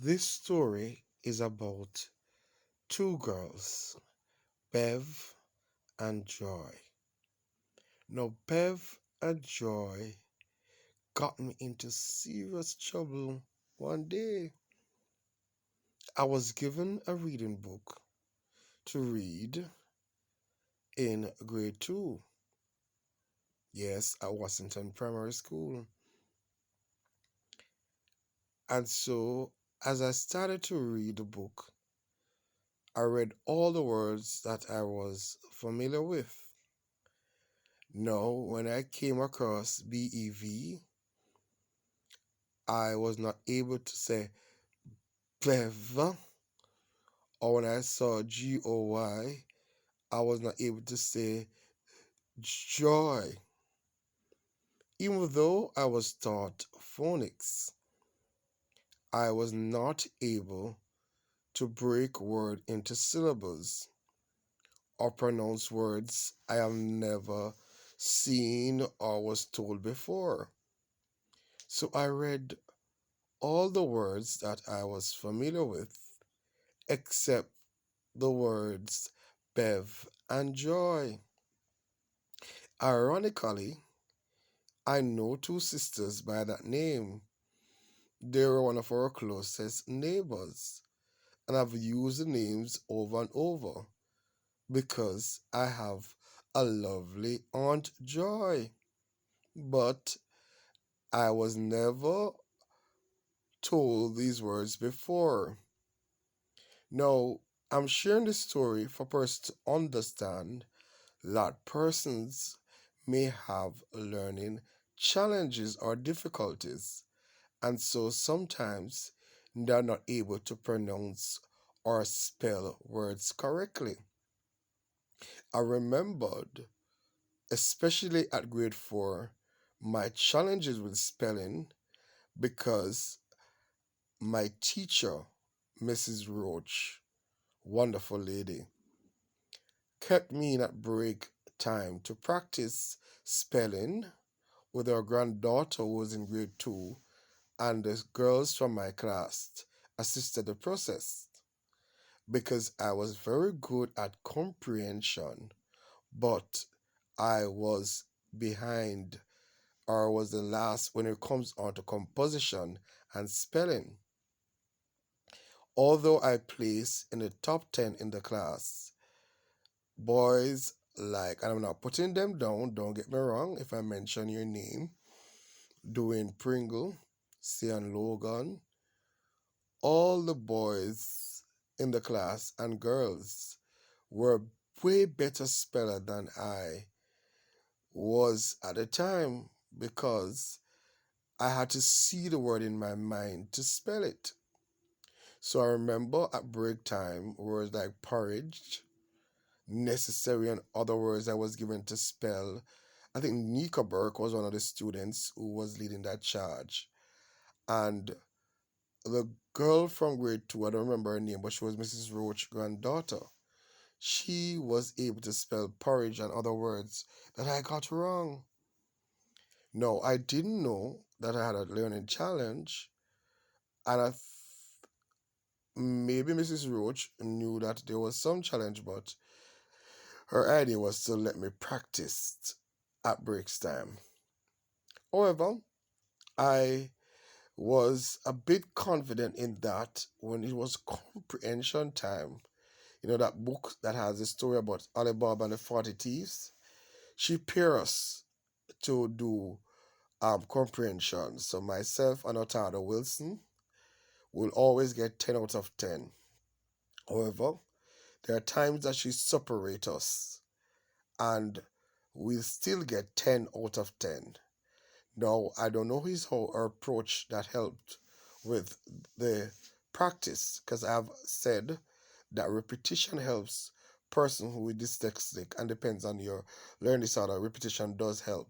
This story is about two girls, Bev and Joy. Now, Bev and Joy got me into serious trouble one day. I was given a reading book to read in grade 2. Yes, at Washington Primary School. And so, as I started to read the book, I read all the words that I was familiar with. Now, when I came across BEV, I was not able to say Bev, or when I saw GOY, I was not able to say joy. Even though I was taught phonics, I was not able to break word into syllables or pronounce words I have never seen or was told before. So I read all the words that I was familiar with except the words Bev and Joy. Ironically, I know two sisters by that name. They were one of our closest neighbors, and I've used the names over and over because I have a lovely Aunt Joy. But I was never told these words before. Now, I'm sharing this story for persons to understand that persons may have learning challenges or difficulties, and so sometimes they're not able to pronounce or spell words correctly. I remembered, especially at grade 4, my challenges with spelling because my teacher, Mrs. Roach, wonderful lady, kept me in at break time to practice spelling with our granddaughter who was in grade 2, and the girls from my class assisted the process because I was very good at comprehension, but I was behind or was the last when it comes on to composition and spelling. Although I placed in the top 10 in the class, boys like, and I'm not putting them down, don't get me wrong if I mention your name, Dwayne Pringle, Sian Logan, all the boys in the class and girls were way better speller than I was at the time because I had to see the word in my mind to spell it. So I remember at break time, words like porridge, necessary, and other words I was given to spell. I think Nika Burke was one of the students who was leading that charge. And the girl from grade 2, I don't remember her name, but she was Mrs. Roach's granddaughter. She was able to spell porridge and other words that I got wrong. No, I didn't know that I had a learning challenge, and maybe Mrs. Roach knew that there was some challenge, but her idea was to let me practice at breaks time. However, I was a bit confident in that when it was comprehension time. You know that book that has the story about Alibaba and the 40 Thieves? She paired us to do comprehension. So myself and Otada Wilson will always get 10 out of 10. However, there are times that she separates us and we'll still get 10 out of 10. Now, I don't know his how her approach that helped with the practice because I've said that repetition helps person who is dyslexic and depends on your learning disorder. Repetition does help.